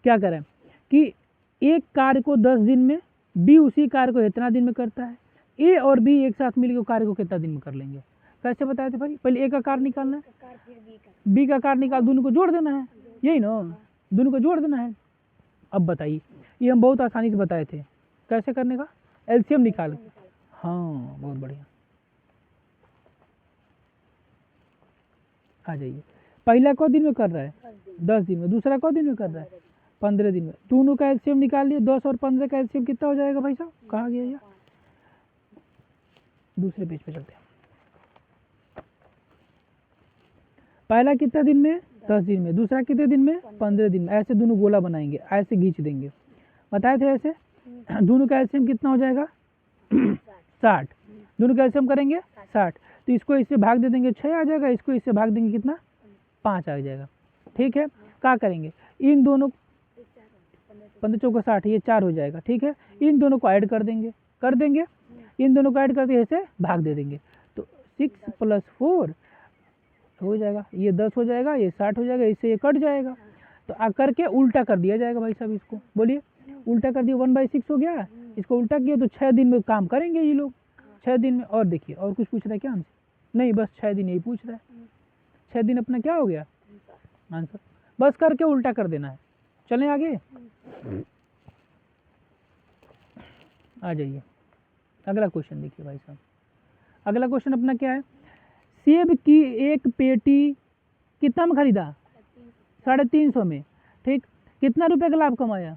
क्या करें कि एक कार्य को 10 दिन में, बी उसी कार्य को इतना दिन में करता है, ए और बी एक साथ मिलकर कार्य को कितना दिन में कर लेंगे? कैसे बताए थे भाई? पहले ए का कार्य निकालना है, बी का कार्य निकाल, दोनों को जोड़ देना है, यही ना, दोनों को जोड़ देना है। अब बताइए, ये हम बहुत आसानी से बताए थे, कैसे करने का, एलसीएम निकाल। हाँ, बहुत बढ़िया। आ जाइए, पहला कौ दिन में कर रहा है? 10 दिन में। दूसरा कौ दिन में कर रहा है? 15 दिन में। दोनों का एलसीएम निकाल लिए, 10 और 15 का एलसीएम कितना हो जाएगा भाई साहब? कहाँ गया ये? दूसरे पेज पे चलते हैं। पहला कितना दिन में? 10 दिन में। दूसरा कितने दिन में? 15 दिन में। ऐसे दोनों गोला बनाएंगे, ऐसे खींच देंगे, बताए थे ऐसे। दोनों का एलसीएम कितना हो जाएगा? 60। दोनों का एलसीएम करेंगे 60, तो इसको इससे भाग दे देंगे, 6 आ जाएगा, इसको इससे भाग देंगे कितना? 5 आ जाएगा। ठीक है, क्या करेंगे, इन दोनों 15 चौका 60, ये 4 हो जाएगा। ठीक है, इन दोनों को ऐड कर देंगे, इन दोनों को ऐड करके ऐसे भाग दे देंगे, तो 6 + 4 हो जाएगा, ये 10 हो जाएगा, ये 60 हो जाएगा, इससे ये कट जाएगा, तो करके उल्टा कर दिया जाएगा भाई साहब। इसको बोलिए, उल्टा कर दिया, 1/6 हो गया, इसको उल्टा किया तो 6 दिन में काम करेंगे ये लोग, 6 दिन में। और देखिए, और कुछ पूछ रहा है क्या हमसे? नहीं, बस 6 दिन यही पूछ रहा है। 6 दिन अपना क्या हो गया आंसर, बस करके उल्टा कर देना है। चलें आगे, आ जाइए, अगला क्वेश्चन देखिए भाई साहब। अगला क्वेश्चन अपना क्या है, सेब की एक पेटी कितना में खरीदा? 350 में। ठीक, कितना रुपए का लाभ कमाया?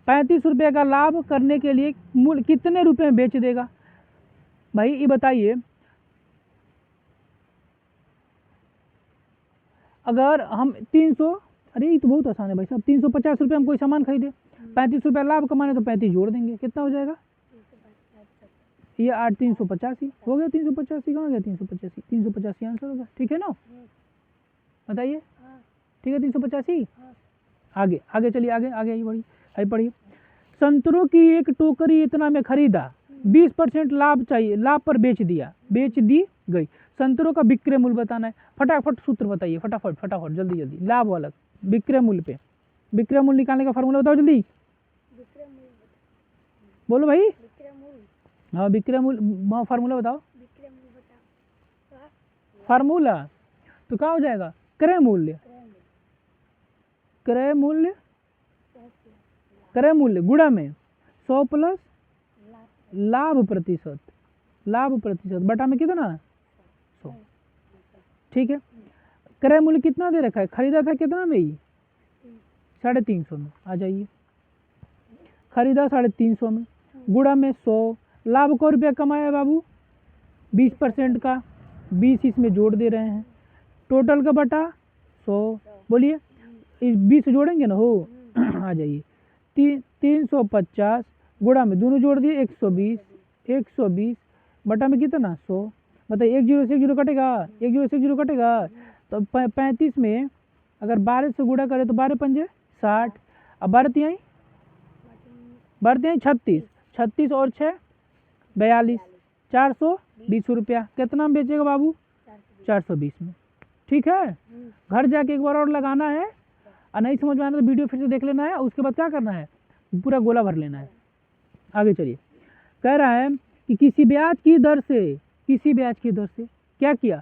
35 रुपये का लाभ करने के लिए मूल्य कितने रुपए में बेच देगा भाई? ये बताइए, अगर हम 300, अरे ये तो बहुत आसान है भाई साहब, 350 रुपये हम कोई सामान खरीदे, 35 रुपये लाभ कमाने, तो 35 जोड़ देंगे, कितना हो जाएगा? ये 8 385 हो गया। 385 कहाँ गया? 385 आंसर होगा। ठीक है ना, बताइए, ठीक है 385। आगे आगे चलिए, आगे आगे आइए, बढ़िए, आई पढ़िए। संतरों की एक टोकरी इतना में खरीदा, 20% लाभ चाहिए, लाभ पर बेच दी गई। संतरों का विक्रय मूल्य बताना है। फटाफट सूत्र बताइए, फटाफट फटाफट, जल्दी जल्दी, लाभ वाला विक्रय मूल्य पे, विक्रय मूल्य निकालने का फार्मूला बताओ जल्दी, बोलो भाई। हाँ, विक्रय मूल्य फार्मूला बताओ, फार्मूला तो क्या हो जाएगा? क्रय मूल्य, क्रय मूल्य, क्रय मूल्य गुणा में 100 प्लस लाभ प्रतिशत, लाभ प्रतिशत बटा में कितना? 100। ठीक है, क्रय मूल्य कितना दे रखा है? खरीदा था कितना में? ही 350 में। आ जाइए, खरीदा 350 में, गुणा में 100, लाभ को रुपया कमाया बाबू 20% का, 20 इसमें जोड़ दे रहे हैं, टोटल का बटा 100। बोलिए, इस 20 जोड़ेंगे ना हो। आ जाइए, 350 गुणा में दोनों जोड़ दिए 120, 120 बटा में कितना? 100। बताइए, 1 0 से 1 0 कटेगा, 1 0 से 1 0 कटेगा, तो 35 में अगर 12 से गुणा करें तो 12 पंजे 60, अब 12 तिहाई 36, 36 और 6 42, 420 रुपया। कितना में बेचेगा बाबू? 420 में। ठीक है, घर जाके एक बार और लगाना है, और नहीं समझ में आना तो वीडियो फिर से देख लेना है, उसके बाद क्या करना है, पूरा गोला भर लेना है। आगे चलिए, कह रहा है कि किसी ब्याज की दर से क्या किया,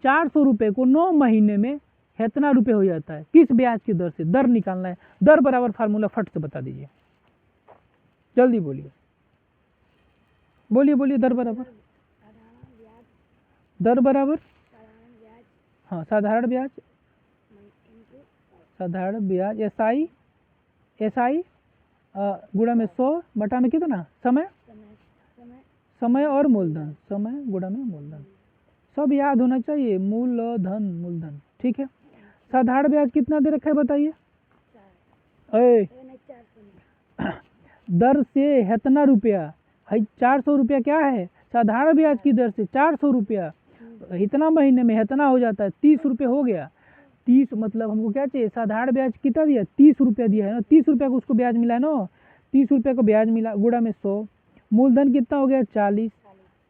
400 रुपये को 9 महीने में कितना रुपये हो जाता है, किस ब्याज की दर से, दर निकालना है। दर बराबर फार्मूला फट से बता दीजिए, जल्दी बोलिए दर बराबर हाँ साधारण ब्याज एसआई गुणा में 100 बटा में कितना, समय और मूलधन, समय गुणा में मूलधन, सब याद होना चाहिए, मूलधन। ठीक है, साधारण ब्याज कितना दे रखा है बताइए, दर से कितना रुपया है, 400 रुपया क्या है, साधारण ब्याज की दर से 400 रुपया, इतना महीने में इतना हो जाता है, 30 रुपये हो गया। 30 मतलब हमको क्या चाहिए, साधारण ब्याज कितना दिया, 30 रुपया दिया है ना, 30 रुपया को उसको ब्याज मिला है ना, 30 रुपये को ब्याज मिला, गुणा में 100, मूलधन कितना हो गया 40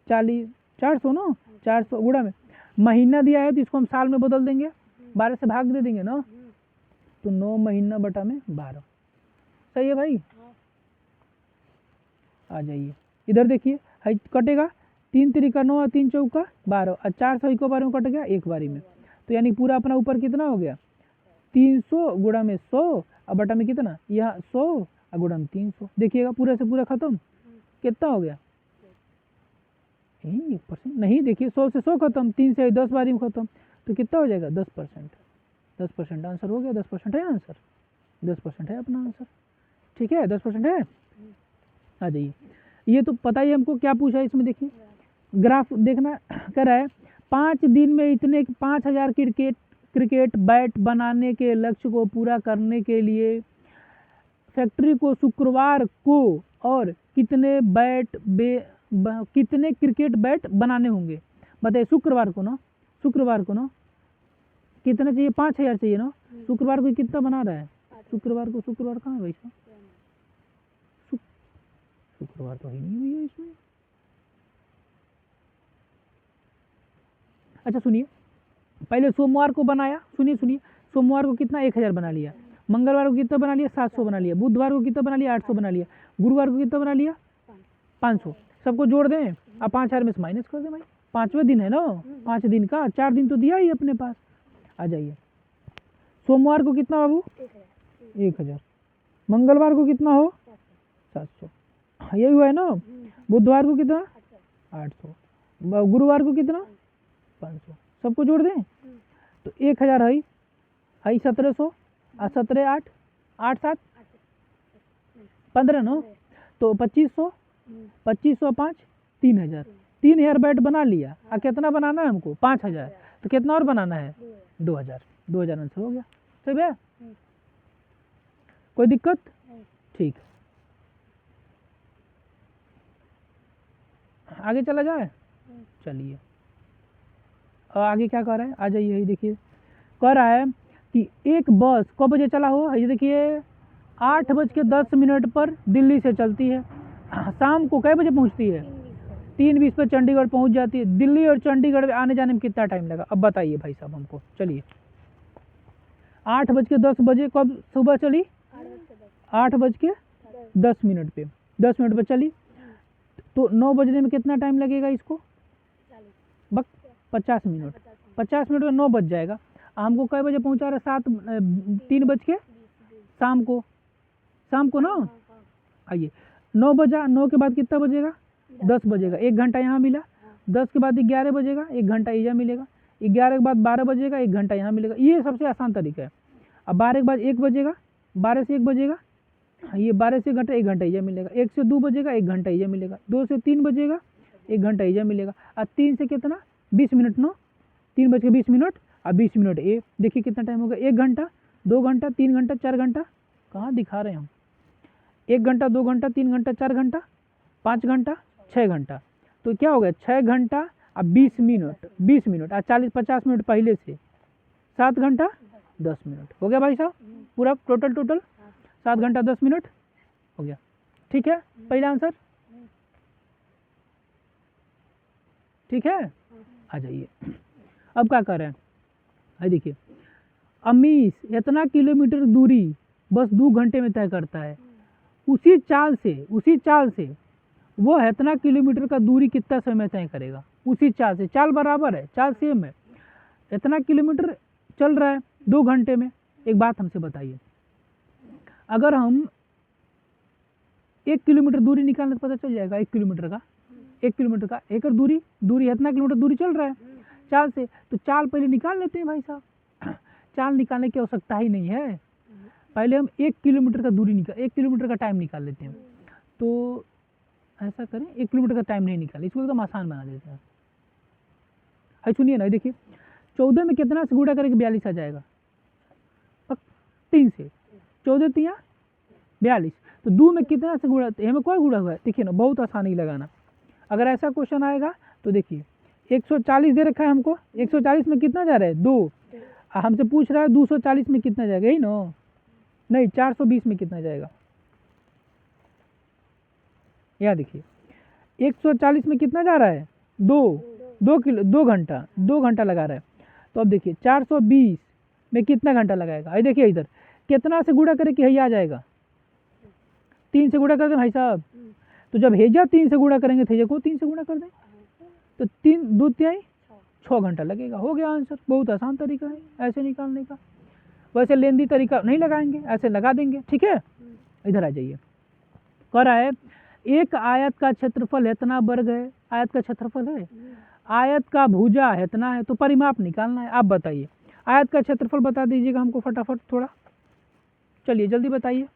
400 ना, 400 गुणा में महीना दिया है तो इसको हम साल में बदल देंगे, 12 से भाग दे देंगे ना, तो 9 महीना बटा में 12, सही है भाई। आ जाइए इधर देखिए, कटेगा 3 तिरिका 9 और 3 चौका 12 और 400 एक बार में कट गया एक बारी में, तो यानी पूरा अपना ऊपर कितना हो गया 300 गुणा में 100 और बटा में कितना, यहाँ 100 और गुणा में 300, देखिएगा पूरा से पूरा खत्म, कितना हो गया 1% नहीं, देखिए 100 से 100 खत्म, 3 से 10 बारी में खत्म, तो कितना हो जाएगा 10%, आंसर हो गया, 10% है आंसर, 10% है अपना आंसर। ठीक है 10% है। आ जाइए, ये तो पता ही हमको क्या पूछा है इसमें, देखिए ग्राफ देखना कह रहा है 5 दिन में इतने 5000 क्रिकेट बैट बनाने के लक्ष्य को पूरा करने के लिए फैक्ट्री को शुक्रवार को और कितने क्रिकेट बैट बनाने होंगे, बताइए शुक्रवार को ना कितना चाहिए, 5000 चाहिए ना, शुक्रवार को कितना बना रहा है, शुक्रवार कहाँ है भाई साहब, शुक्रवार तो ही नहीं हुई है इसमें। अच्छा सुनिए, पहले सोमवार को बनाया, सुनिए सोमवार को कितना 1000 बना लिया, मंगलवार को कितना बना लिया 700 बना लिया, बुधवार को कितना बना लिया 800 बना लिया, गुरुवार को कितना बना लिया 500, सबको जोड़ दें, अब 5000 में से माइनस कर दें भाई, 5वें दिन है ना, 5 दिन का 4 दिन तो दिया ही अपने पास। आ जाइए, सोमवार को कितना बाबू 1000, मंगलवार को कितना हो 700, यही हुआ है ना, बुधवार को कितना 800, गुरुवार को कितना 500, सबको जोड़ दें तो 1000 है 1700 और 17 8 8 7 15 ना, तो 2500 5 3000 बैट बना लिया, और कितना बनाना है हमको 5000, तो कितना और बनाना है 2000 आंसर हो गया, सही है, कोई दिक्कत, ठीक आगे चला जाए, चलिए और आगे क्या कर रहा है, आ जाइए, यही देखिए कह रहा है कि एक बस कब बजे चला हो, ये देखिए 8:10 पर दिल्ली से चलती है, शाम को कै बजे पहुंचती है 3:20 पर चंडीगढ़ पहुंच जाती है, दिल्ली और चंडीगढ़ आने जाने में कितना टाइम लगा, अब बताइए भाई साहब हमको, चलिए 8:10 कब सुबह चली, 8:10 पे 10 मिनट पर चली, तो 9 बजने में कितना टाइम लगेगा इसको, 50 मिनट, 50 मिनट में 9 बज जाएगा, हमको कै बजे पहुंचा रहा 3 बज के शाम को ना, आइए 9 बजा, 9 के बाद कितना बजेगा 10 बजेगा, 1 घंटा यहाँ मिला, 10 के बाद 11 बजेगा 1 घंटा यहाँ मिलेगा, 11 के बाद 12 बजेगा 1 घंटा यहाँ मिलेगा, ये सबसे आसान तरीका है। अब 12 के बाद 1 बजेगा, 12 से 1 बजेगा, ये 12 से 1 घंटा 1 घंटा यहाँ मिलेगा, 1 से 2 बजेगा 1 घंटा यहाँ मिलेगा, 2 से 3 बजेगा 1 घंटा यहाँ मिलेगा, और 3 से कितना 20 मिनट ना, 3 बज के 20 मिनट और 20 मिनट, ये देखिए कितना टाइम हो गया, 1 घंटा 2 घंटा 3 घंटा 4 घंटा, कहाँ दिखा रहे हैं हम, 1 घंटा 2 घंटा 3 घंटा 4 घंटा 5 घंटा 6 घंटा, तो क्या हो गया 6 घंटा और 20 मिनट और 40-50 मिनट पहले से 7 घंटा 10 मिनट हो गया भाई साहब, पूरा टोटल 7 घंटा 10 मिनट हो गया, ठीक है, पहला आंसर, ठीक है। आ जाइए, अब क्या कर रहे हैं, देखिए अमीश इतना किलोमीटर दूरी बस 2 घंटे में तय करता है, उसी चाल से वो इतना किलोमीटर का दूरी कितना समय में तय करेगा, उसी चाल से। चाल बराबर है, चाल सेम है। इतना किलोमीटर चल रहा है 2 घंटे में। एक बात हमसे बताइए, अगर हम 1 किलोमीटर दूरी निकालने तो पता चल जाएगा 1 किलोमीटर का, 1 किलोमीटर का एकड़ दूरी इतना किलोमीटर दूरी चल रहा है चाल से, तो चाल पहले निकाल लेते हैं भाई साहब। चाल निकालने की आवश्यकता ही नहीं है, पहले हम 1 किलोमीटर का दूरी 1 किलोमीटर का टाइम निकाल लेते हैं। तो ऐसा करें, 1 किलोमीटर का टाइम नहीं निकाले, इसको एकदम आसान बना देते हैं। है सुनिए ना, देखिए 14 में कितना से गुणा करके 42 आ जाएगा, 3 से 14 तिया 42। तो 2 में कितना से गुणा, हमें कोई गुणा हुआ है, देखिए ना बहुत आसानी लगाना। अगर ऐसा क्वेश्चन आएगा तो देखिए 140 दे रखा है हमको, 140 में कितना जा रहा है 2, हमसे पूछ रहा है 240 में कितना जाएगा, यही ना, नहीं 420 में कितना जाएगा। यहाँ देखिए 140 में कितना जा रहा है 2 घंटा, 2 घंटा लगा रहा है। तो अब देखिए 420 में कितना घंटा लगाएगा, ये देखिए इधर कितना से गुणा करे कि यही आ जाएगा, 3 से गुणा कर दें भाई साहब। तो जब हेजा 3 से गुणा करेंगे तो हेजा को 3 से गुणा कर दें, तो 3 2 तिहाई 6 घंटा लगेगा। हो गया आंसर। बहुत आसान तरीका है ऐसे निकालने का, वैसे लेंदी तरीका नहीं लगाएंगे, ऐसे लगा देंगे। ठीक है, इधर आ जाइए। कह रहा है एक आयत का क्षेत्रफल इतना वर्ग है, आयत का क्षेत्रफल है, आयत का भुजा इतना है, तो परिमाप निकालना है। आप बताइए, आयत का क्षेत्रफल बता दीजिएगा हमको फटाफट थोड़ा, चलिए जल्दी बताइए,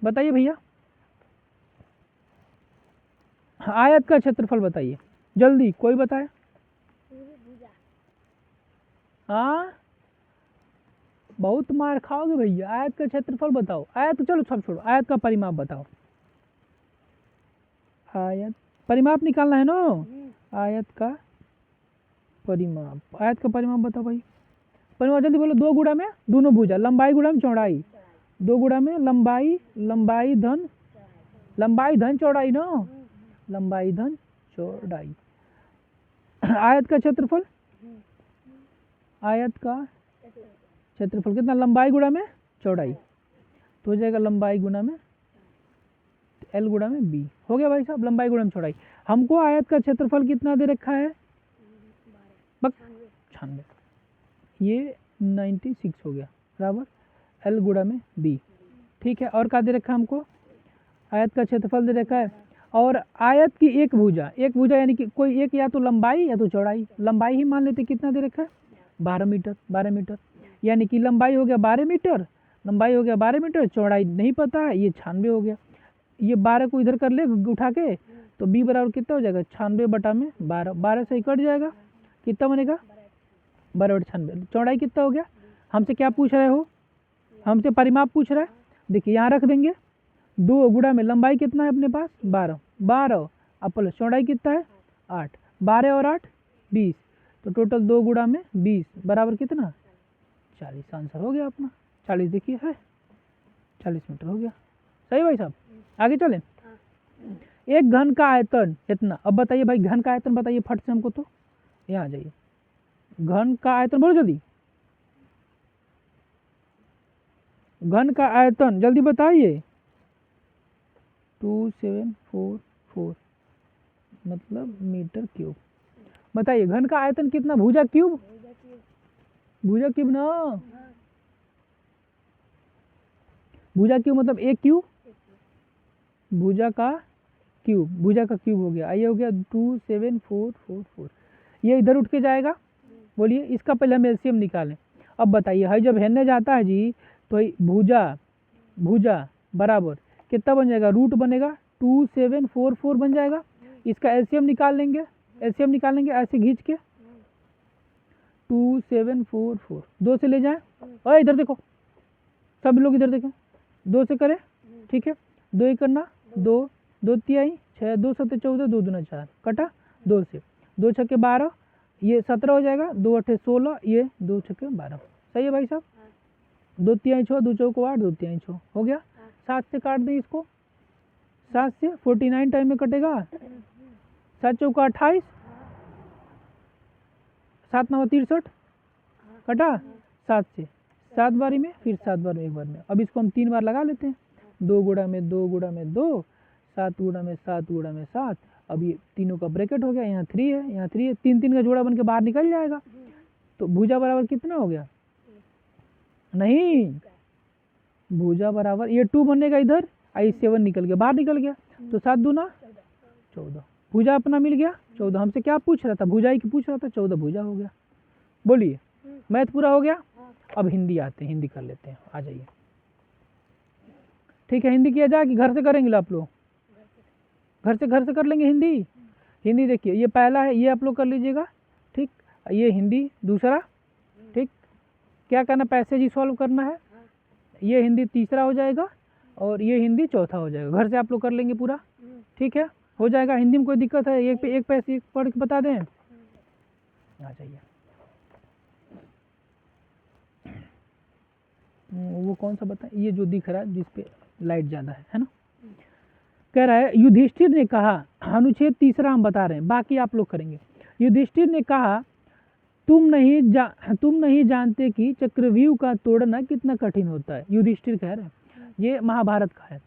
बताइए भैया, आयत का क्षेत्रफल बताइए जल्दी, कोई बताए। हाँ बहुत मार खाओगे भैया, आयत का क्षेत्रफल बताओ। आयत चलो सब छोड़ो, आयत का परिमाप बताओ। आयत परिमाप निकालना है ना, आयत का परिमाप, आयत का परिमाप बताओ भाई। परिमाप जल्दी बोलो। 2 गुणा में दोनों भुजा, लंबाई गुणा में चौड़ाई, 2 गुणा में लंबाई, लंबाई धन चौड़ाई ना, लंबाई धन चौड़ाई। आयत का क्षेत्रफल, आयत का क्षेत्रफल कितना, लंबाई गुणा में चौड़ाई, तो हो जाएगा लंबाई गुणा में एल गुणा में बी। हो गया भाई साहब, लंबाई गुणा में चौड़ाई। हमको आयत का क्षेत्रफल कितना दे रखा है, 96, ये 96 हो गया, बराबर एल गुणा में बी। ठीक है, और क्या दे रखा है हमको, आयत का क्षेत्रफल दे रखा है, और आयत की एक भुजा यानी कि कोई एक या तो लंबाई या तो चौड़ाई, लंबाई ही मान लेते, कितना दे रखा है 12 मीटर, 12 मीटर, यानी कि लंबाई हो गया 12 मीटर, लंबाई हो गया 12 मीटर, चौड़ाई नहीं पता है, ये 96 हो गया। ये 12 को इधर कर ले उठा के, तो बी बराबर कितना हो जाएगा 96 बटा में 12, 12 से ही कट जाएगा, कितना बनेगा 12 बटा 96। चौड़ाई कितना हो गया, हमसे क्या पूछ रहे हो, हमसे परिमाप पूछ रहा है। देखिए यहाँ रख देंगे, 2 गुणा में लंबाई कितना है अपने पास 12 अब प्लस चौड़ाई कितना है 8, 12 और 8 20, तो टोटल 2 गुणा में 20 बराबर कितना 40। आंसर हो गया अपना 40, देखिए है 40 मीटर हो गया। सही भाई साहब, आगे चले। एक घन का आयतन इतना, अब बताइए भाई घन का आयतन बताइए फट से हमको, तो यहाँ आ जाइए, घन का आयतन बोलो जल्दी, घन का आयतन जल्दी बताइए। 2744 मतलब मीटर क्यूब। बताइए घन का आयतन कितना, भुजा क्यूब, भुजा क्यूब ना, भुजा क्यूब मतलब एक क्यूब, भुजा का क्यूब हो गया, आइए हो गया 27444। ये इधर उठ के जाएगा, बोलिए इसका पहले हम एलसीएम निकालें। अब बताइए है जब हेलने जाता है जी, तो भुजा बराबर कितना बन जाएगा, रूट बनेगा 2744 बन जाएगा। इसका एलसीएम निकाल लेंगे, ऐसे खींच के 2744 2 से ले जाए, और इधर देखो सब लोग इधर देखें, 2 से करें, ठीक है 2 ही करना, 2 2 तिहाई 6, 2 7 14, 2 दूना 4, कटा 2 से, 2 छक्के 12, ये 17 हो जाएगा, 2 8 16, ये 2 छक्के 12। सही है भाई साहब, 2 तिहाई 6, 2 चौको 8, 2 तिहाई 6 हो गया। 7 से काट दें इसको, 7 से 49 टाइम में कटेगा, 7 चौका 28, 7 9 63 कटा, 7 से 7 बारी में, फिर 7 बार में, एक बार में। अब इसको हम 3 बार लगा लेते हैं, 2 गुणा में 2 गुणा में 2, 7 गुणा में 7 गुणा में 7, अब ये तीनों का ब्रैकेट हो गया, यहाँ 3 है, यहाँ 3 है, 3 3 का जोड़ा बन के बाहर निकल जाएगा। तो भुजा बराबर कितना हो गया? नहीं, भुजा बराबर ये 2 बनेगा इधर, आई 7 निकल गया, बाहर निकल गया, तो 7 दूना 14। भुजा अपना मिल गया 14। हमसे क्या पूछ रहा था? भुजाई की पूछ रहा था, 14 भुजा हो गया। बोलिए, मैथ पूरा हो गया। अब हिंदी आते हैं, हिंदी कर लेते हैं, आ जाइए। ठीक है, हिंदी किया जाए कि घर से करेंगे आप लोग? घर से कर लेंगे हिंदी। हिंदी देखिए, ये पहला है, ये आप लोग कर लीजिएगा, ठीक। ये हिंदी दूसरा, ठीक। क्या करना? पैसेज ही सॉल्व करना है। ये हिंदी तीसरा हो जाएगा और ये हिंदी चौथा हो जाएगा। घर से आप लोग कर लेंगे पूरा, ठीक है, हो जाएगा। हिंदी में कोई दिक्कत है? एक पे एक पैसे पढ़ के बता दें, आ जाइए। वो कौन सा बताएं? ये जो दिख रहा है जिसपे लाइट ज़्यादा है ना। कह रहा है युधिष्ठिर ने कहा, अनुच्छेद तीसरा हम बता रहे हैं, बाकी आप लोग करेंगे। युधिष्ठिर ने कहा, तुम नहीं जानते कि चक्रव्यूह का तोड़ना कितना कठिन होता है। युधिष्ठिर कह रहे हैं, ये महाभारत का है।